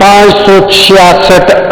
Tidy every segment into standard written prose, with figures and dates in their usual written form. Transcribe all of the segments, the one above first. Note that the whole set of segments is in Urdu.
566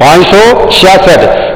566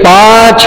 5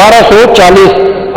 1240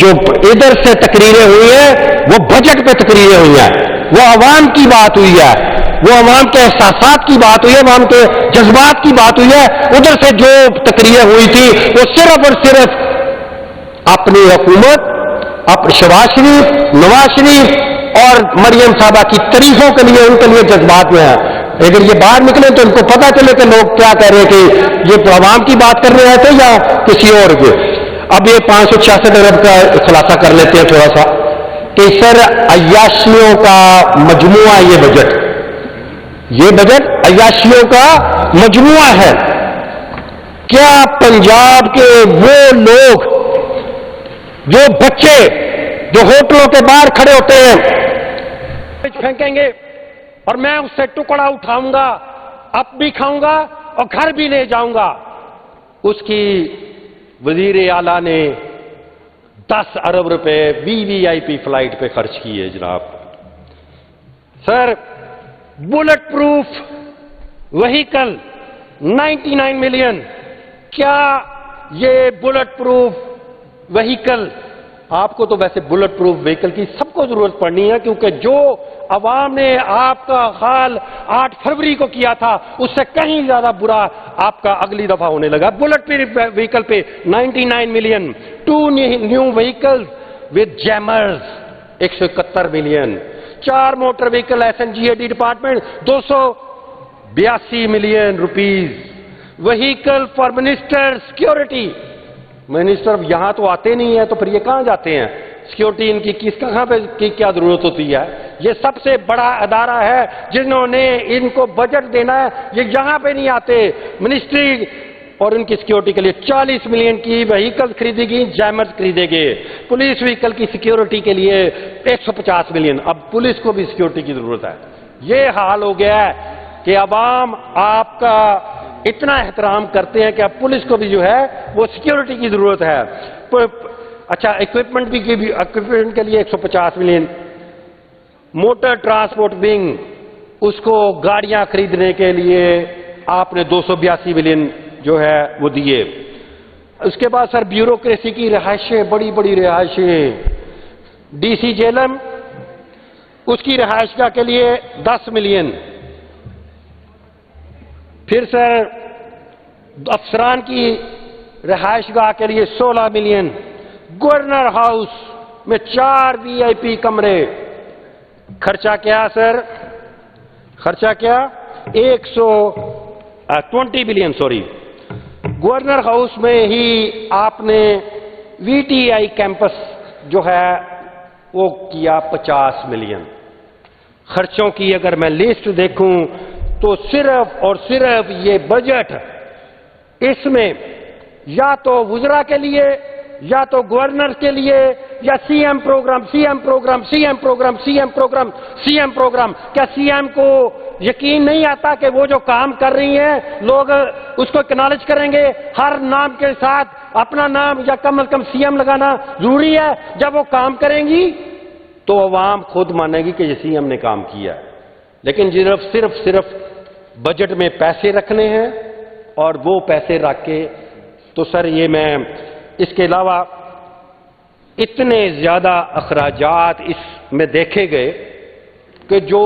جو ادھر سے تقریریں ہوئی ہیں وہ بجٹ پہ تقریریں ہوئی ہیں، وہ عوام کی بات ہوئی ہے، وہ عوام کے احساسات کی بات ہوئی ہے، عوام کے جذبات کی بات ہوئی ہے۔ ادھر سے جو تقریریں ہوئی تھی وہ صرف اور صرف اپنی حکومت، شہباز شریف، نواز شریف اور مریم صاحبہ کی تعریفوں کے لیے، ان کے لیے جذبات میں ہے۔ اگر یہ باہر نکلے تو ان کو پتا چلے کہ لوگ کیا کہہ رہے ہیں، کہ یہ عوام کی بات کر رہے تھے یا کسی اور کے۔ اب یہ 566 ارب کا خلاصہ کر لیتے ہیں تھوڑا سا، کہ سر عیاشیوں کا مجموعہ یہ بجٹ عیاشیوں کا مجموعہ ہے۔ کیا پنجاب کے وہ لوگ، جو بچے جو ہوٹلوں کے باہر کھڑے ہوتے ہیں پھینکیں گے اور میں اس سے ٹکڑا اٹھاؤں گا، اب بھی کھاؤں گا اور گھر بھی لے جاؤں گا، اس کی وزیر اعلیٰ نے 10 ارب روپے VIP فلائٹ پہ خرچ کیے جناب۔ سر بلٹ پروف وہیکل 99 ملین، کیا یہ بلٹ پروف وہیکل، آپ کو تو ویسے بلٹ پروف وہیکل کی سب کو ضرورت پڑنی ہے، کیونکہ جو عوام نے آپ کا حال 8 فروری کو کیا تھا اس سے کہیں زیادہ برا آپ کا اگلی دفعہ ہونے لگا۔ بلٹ وہیکل پہ 99 million, 2 new vehicles with jammers 171 million, 4 motor vehicle SNGAD department 282 million rupees, vehicle for minister security, minister یہاں تو آتے نہیں ہیں تو پھر یہ کہاں جاتے ہیں؟ سیکورٹی ان کی کہاں پہ کی کیا ضرورت ہوتی ہے؟ یہ سب سے بڑا ادارہ ہے جنہوں نے ان کو بجٹ دینا ہے، یہ یہاں پہ نہیں آتے۔ منسٹری اور ان کی سیکورٹی کے لیے 40 ملین کی وہیکل خریدے گی، جیمرز خریدے گے۔ پولیس وہیکل کی سیکورٹی کے لیے 150 ملین، اب پولیس کو بھی سیکورٹی کی ضرورت ہے۔ یہ حال ہو گیا ہے کہ عوام آپ کا اتنا احترام کرتے ہیں کہ اب پولیس کو بھی جو ہے وہ سیکورٹی کی ضرورت ہے۔ اچھا اکوپمنٹ کے لیے 150 ملین، موٹر ٹرانسپورٹ ونگ، اس کو گاڑیاں خریدنے کے لیے آپ نے 282 ملین جو ہے وہ دیے۔ اس کے بعد سر بیوروکریسی کی رہائشیں، بڑی بڑی رہائشیں، DC جیلم، اس کی رہائش گاہ کے لیے 10 ملین۔ پھر سر افسران کی رہائش گاہ کے لیے 16 ملین، گورنر ہاؤس میں 4 VIP کمرے، خرچہ کیا سر؟ خرچہ کیا؟ 120 ملین، سوری۔ گورنر ہاؤس میں ہی آپ نے VTI کیمپس جو ہے وہ کیا 50 ملین۔ خرچوں کی اگر میں لسٹ دیکھوں تو صرف اور صرف یہ بجٹ، اس میں یا تو وزراء کے لیے یا تو گورنر کے لیے یا CM programme, CM programme, CM programme, CM programme, CM programme. کیا CM کو یقین نہیں آتا کہ وہ جو کام کر رہی ہیں لوگ اس کو اکنالج کریں گے؟ ہر نام کے ساتھ اپنا نام یا کم از کم CM لگانا ضروری ہے۔ جب وہ کام کریں گی تو عوام خود مانے گی کہ یہ CM نے کام کیا ہے۔ لیکن صرف بجٹ میں پیسے رکھنے ہیں اور وہ پیسے رکھ کے تو سر یہ میں اس کے علاوہ اتنے زیادہ اخراجات اس میں دیکھے گئے کہ جو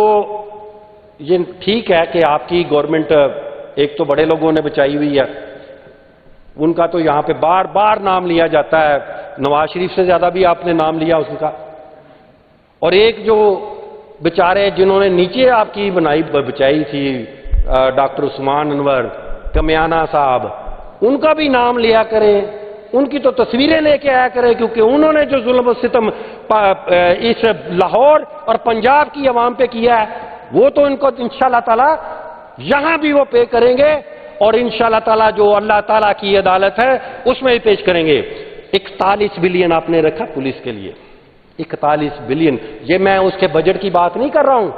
یہ ٹھیک ہے کہ آپ کی گورنمنٹ ایک تو بڑے لوگوں نے بچائی ہوئی ہے، ان کا تو یہاں پہ بار بار نام لیا جاتا ہے، نواز شریف سے زیادہ بھی آپ نے نام لیا اس کا، اور ایک جو بیچارے جنہوں نے نیچے آپ کی بچائی تھی ڈاکٹر عثمان انور کمیانہ صاحب، ان کا بھی نام لیا کریں، ان کی تو تصویریں لے کے آیا کریں، کیونکہ انہوں نے جو ظلم و ستم اس لاہور اور پنجاب کی عوام پہ کیا ہے وہ تو ان کو انشاءاللہ تعالی یہاں بھی وہ پے کریں گے، اور انشاءاللہ تعالی جو اللہ تعالی کی عدالت ہے اس میں بھی پیش کریں گے۔ 41 بلین آپ نے رکھا پولیس کے لیے، 41 بلین، یہ میں اس کے بجٹ کی بات نہیں کر رہا ہوں،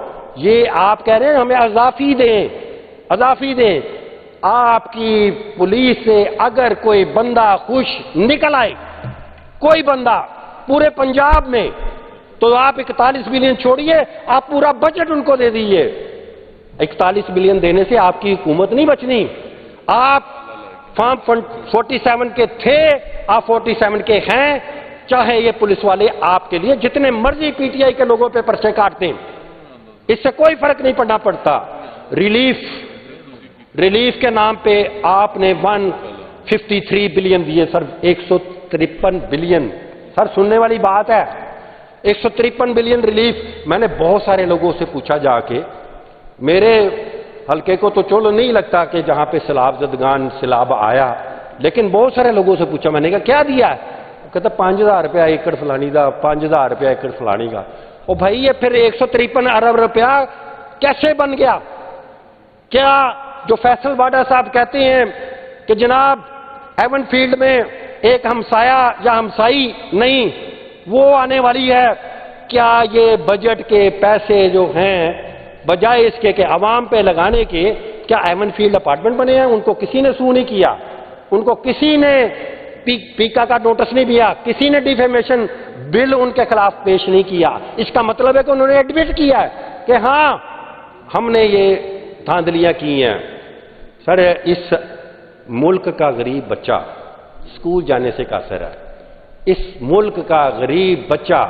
یہ آپ کہہ رہے ہیں ہمیں اضافی دیں۔ آپ کی پولیس سے اگر کوئی بندہ خوش نکل آئے، کوئی بندہ پورے پنجاب میں، تو آپ 41 بلین چھوڑیے، آپ پورا بجٹ ان کو دے دیجیے۔ 41 بلین دینے سے آپ کی حکومت نہیں بچنی۔ آپ فارم 47 کے تھے، آپ 47 کے ہیں، چاہے یہ پولیس والے آپ کے لیے جتنے مرضی پی ٹی آئی کے لوگوں پہ پرچے کاٹتے ہیں، اس سے کوئی فرق نہیں پڑنا پڑتا. ریلیف کے نام پہ آپ نے 153 بلین دیے سر. 153 بلین سر، سننے والی بات ہے. 153 بلین ریلیف. میں نے بہت سارے لوگوں سے پوچھا جا کے، میرے حلقے کو تو چلو نہیں لگتا کہ جہاں پہ سیلاب زدگان سیلاب آیا، لیکن بہت سارے لوگوں سے پوچھا، میں نے کہا کیا دیا ہے؟ کہتا 5000 روپیہ ایکڑ فلانی کا، 5000 روپیہ ایکڑ فلانی کا. او بھائی یہ پھر 153 ارب روپیہ کیسے بن گیا؟ کیا جو فیصل واڈا صاحب کہتے ہیں کہ جناب ایون فیلڈ میں ایک ہمسایہ یا ہمسائی نہیں وہ آنے والی ہے، کیا یہ بجٹ کے پیسے جو ہیں بجائے اس کے کہ عوام پہ لگانے کے، کیا ایون فیلڈ اپارٹمنٹ بنے ہیں؟ ان کو کسی نے سو نہیں کیا، ان کو کسی نے پیکا کا نوٹس نہیں دیا، کسی نے ڈیفیمیشن بل ان کے خلاف پیش نہیں کیا. اس کا مطلب ہے کہ انہوں نے ایڈمٹ کیا ہے کہ ہاں ہم نے یہ دھاندلیاں کی ہیں. سر اس ملک کا غریب بچہ اسکول جانے سے قاصر ہے. اس ملک کا غریب بچہ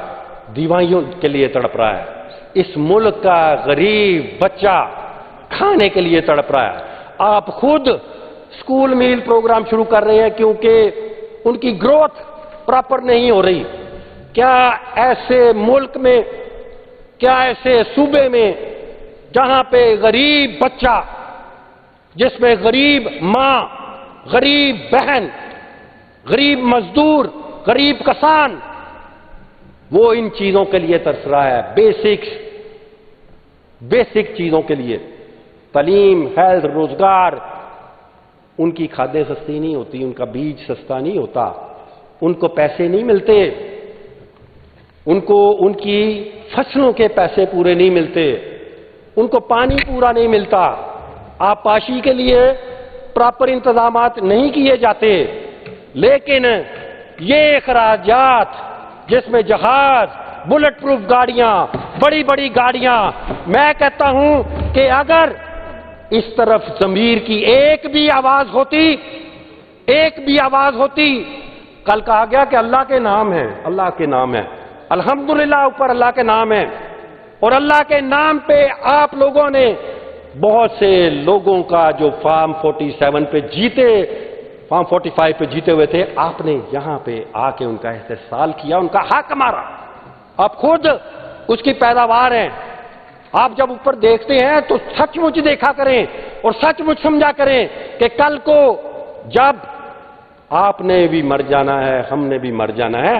دیوائیوں کے لیے تڑپ رہا ہے. اس ملک کا غریب بچہ کھانے کے لیے تڑپ رہا ہے. آپ خود اسکول میل پروگرام شروع کر رہے ہیں کیونکہ ان کی گروتھ پراپر نہیں ہو رہی. کیا ایسے ملک میں، کیا ایسے صوبے میں جہاں پہ غریب بچہ، جس میں غریب ماں، غریب بہن، غریب مزدور، غریب کسان، وہ ان چیزوں کے لیے ترس رہا ہے، بیسک چیزوں کے لیے، تعلیم، ہیلتھ، روزگار. ان کی کھادیں سستی نہیں ہوتی، ان کا بیج سستا نہیں ہوتا، ان کو پیسے نہیں ملتے، ان کو ان کی فصلوں کے پیسے پورے نہیں ملتے، ان کو پانی پورا نہیں ملتا، آبپاشی کے لیے پراپر انتظامات نہیں کیے جاتے. لیکن یہ اخراجات جس میں جہاز، بلٹ پروف گاڑیاں، بڑی بڑی گاڑیاں، میں کہتا ہوں کہ اگر اس طرف ضمیر کی ایک بھی آواز ہوتی، کل کہا گیا کہ اللہ کے نام ہے، اللہ کے نام ہے، الحمدللہ اوپر اللہ کے نام ہے، اور اللہ کے نام پہ آپ لوگوں نے بہت سے لوگوں کا جو فارم 47 پہ جیتے، فارم 45 پہ جیتے ہوئے تھے، آپ نے یہاں پہ آ کے ان کا استحصال کیا، ان کا حق مارا. آپ خود اس کی پیداوار ہیں. آپ جب اوپر دیکھتے ہیں تو سچ مچ دیکھا کریں اور سچ مچ سمجھا کریں کہ کل کو جب آپ نے بھی مر جانا ہے، ہم نے بھی مر جانا ہے،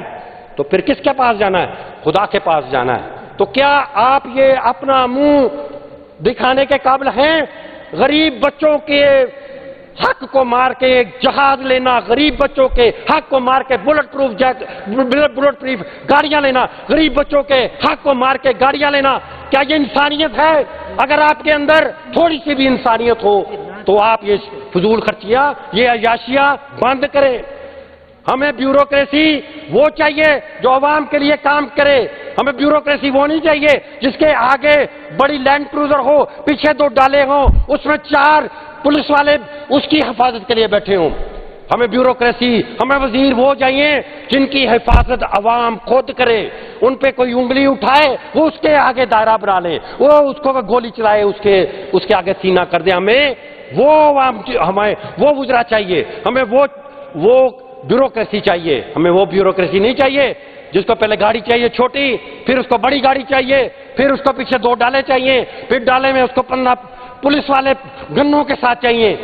تو پھر کس کے پاس جانا ہے؟ خدا کے پاس جانا ہے. تو کیا آپ یہ اپنا منہ دکھانے کے قابل ہیں؟ غریب بچوں کے حق کو مار کے ایک جہاز لینا، غریب بچوں کے حق کو مار کے بلٹ پروف گاڑیاں لینا، غریب بچوں کے حق کو مار کے گاڑیاں لینا، کیا یہ انسانیت ہے؟ اگر آپ کے اندر تھوڑی سی بھی انسانیت ہو تو آپ یہ فضول خرچیاں، یہ عیاشیاں بند کریں. ہمیں بیوروکریسی وہ چاہیے جو عوام کے لیے کام کرے. ہمیں بیوروکریسی وہ نہیں چاہیے جس کے آگے بڑی لینڈ کروزر ہو، پیچھے 2 ڈالے ہوں، اس میں 4 پولیس والے اس کی حفاظت کے لیے بیٹھے ہوں. ہمیں بیوروکریسی، ہمیں وزیر وہ چاہیے جن کی حفاظت عوام خود کرے. ان پہ کوئی انگلی اٹھائے وہ اس کے آگے دائرہ بنا لے، وہ اس کو گولی چلائے اس کے آگے سینہ کر دے. ہمیں وہ وزرا چاہیے، ہمیں وہ بیوروکریسی چاہیے. ہمیں وہ بیوروکریسی نہیں چاہیے جس کو پہلے گاڑی چاہیے چھوٹی، پھر اس کو بڑی گاڑی چاہیے، پھر اس کو پیچھے 2 ڈالے چاہیے، پھر ڈالے میں اس کو 15 پولیس والے گنوں کے ساتھ چاہیے.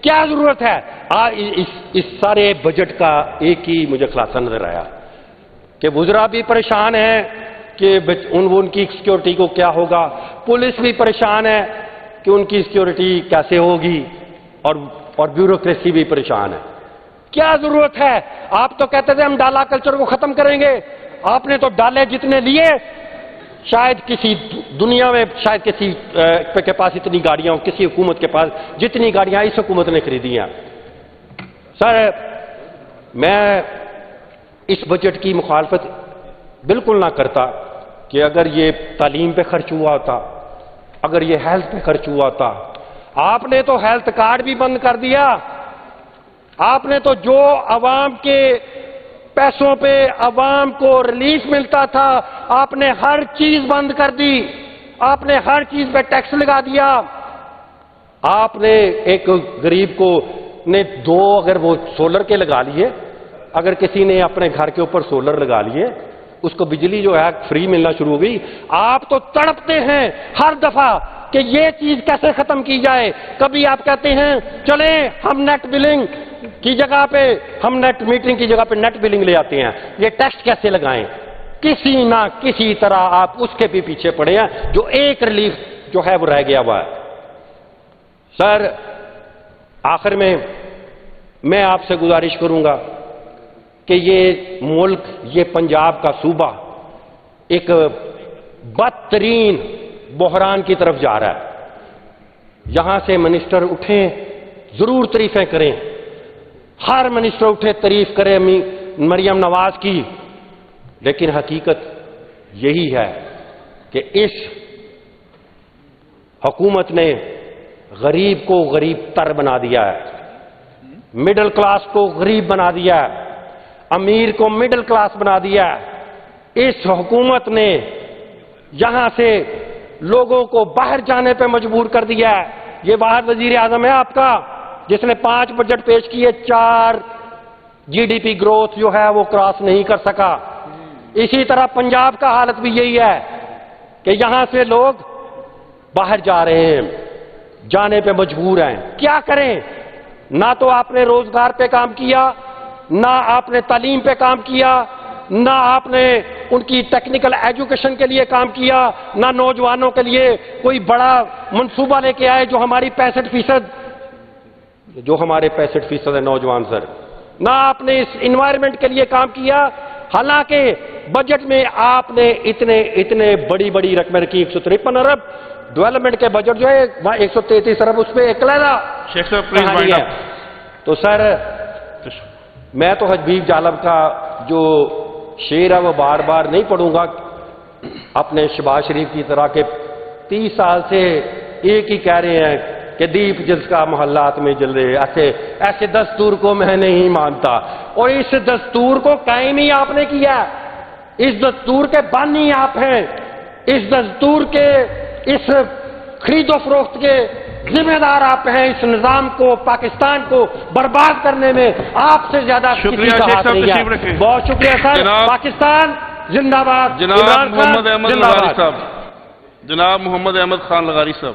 کیا ضرورت ہے؟ اس سارے بجٹ کا ایک ہی مجھے خلاصہ نظر آیا کہ وزراء بھی پریشان ہیں کہ ان کی سیکیورٹی کو کیا ہوگا، پولیس بھی پریشان ہے کہ ان کی سیکیورٹی کیسے ہوگی، اور بیوروکریسی بھی پریشان ہے. کیا ضرورت ہے؟ آپ تو کہتے تھے ہم ڈالا کلچر کو ختم کریں گے. آپ نے تو ڈالے جتنے لیے، شاید کسی دنیا میں شاید کسی کے پاس اتنی گاڑیاں ہوں، کسی حکومت کے پاس جتنی گاڑیاں اس حکومت نے خریدی ہیں. سر میں اس بجٹ کی مخالفت بالکل نہ کرتا کہ اگر یہ تعلیم پہ خرچ ہوا ہوتا، اگر یہ ہیلتھ پہ خرچ ہوا ہوتا. آپ نے تو ہیلتھ کارڈ بھی بند کر دیا. آپ نے تو جو عوام کے پیسوں پہ عوام کو ریلیف ملتا تھا، آپ نے ہر چیز بند کر دی، آپ نے ہر چیز پہ ٹیکس لگا دیا۔ آپ نے ایک غریب کو نے دو اگر وہ سولر کے لگا لیے، اگر کسی نے اپنے گھر کے اوپر سولر لگا لیے، اس کو بجلی جو ہے فری ملنا شروع ہو گئی۔ آپ تو تڑپتے ہیں ہر دفعہ کہ یہ چیز کیسے ختم کی جائے۔ کبھی آپ کہتے ہیں چلیں ہم نیٹ بلنگ کی جگہ پہ، ہم نیٹ میٹرنگ کی جگہ پہ نیٹ بلنگ لے آتے ہیں، یہ ٹیکس کیسے لگائیں؟ کسی نہ کسی طرح آپ اس کے بھی پیچھے پڑے ہیں، جو ایک ریلیف جو ہے وہ رہ گیا ہوا ہے۔ سر، آخر میں آپ سے گزارش کروں گا کہ یہ ملک، یہ پنجاب کا صوبہ ایک بدترین بحران کی طرف جا رہا ہے۔ یہاں سے منسٹر اٹھیں، ضرور تعریفیں کریں، ہر منسٹر اٹھے تعریف کرے مریم نواز کی، لیکن حقیقت یہی ہے کہ اس حکومت نے غریب کو غریب تر بنا دیا ہے، مڈل کلاس کو غریب بنا دیا ہے، امیر کو مڈل کلاس بنا دیا ہے۔ اس حکومت نے یہاں سے لوگوں کو باہر جانے پہ مجبور کر دیا ہے۔ یہ واحد وزیر اعظم ہے آپ کا جس نے 5 بجٹ پیش کیے، 4 جی ڈی پی گروتھ جو ہے وہ کراس نہیں کر سکا۔ اسی طرح پنجاب کا حالت بھی یہی ہے کہ یہاں سے لوگ باہر جا رہے ہیں، جانے پہ مجبور ہیں۔ کیا کریں؟ نہ تو آپ نے روزگار پہ کام کیا، نہ آپ نے تعلیم پہ کام کیا، نہ آپ نے ان کی ٹیکنیکل ایجوکیشن کے لیے کام کیا، نہ نوجوانوں کے لیے کوئی بڑا منصوبہ لے کے آئے جو ہمارے 65% ہے نوجوان سر، نہ آپ نے اس انوائرمنٹ کے لیے کام کیا۔ حالانکہ بجٹ میں آپ نے اتنے بڑی رقمیں رکھی، 153 ارب، ڈیولپمنٹ کے بجٹ جو ہے 133 ارب، اس پہ ایک علیحدہ کہانی ہے۔ تو سر، میں تو حبیب جالب کا جو شعر ہے وہ بار بار نہیں پڑھوں گا، اپنے شہباز شریف کی طرح کہ 30 سال سے ایک ہی کہہ رہے ہیں کہ دیپ جس کا محلات میں جل رہے، ایسے دستور کو میں نہیں مانتا۔ اور اس دستور کو قائم ہی آپ نے کیا، اس دستور کے بانی آپ ہیں، اس دستور کے اس خرید و فروخت کے ذمہ دار آپ ہیں۔ اس نظام کو، پاکستان کو برباد کرنے میں آپ سے زیادہ کسی کا ہاتھ نہیں ہے۔ بہت شکریہ سر۔ پاکستان زندہ باد۔ جناب محمد احمد لغاری صاحب، جناب محمد احمد خان لغاری صاحب۔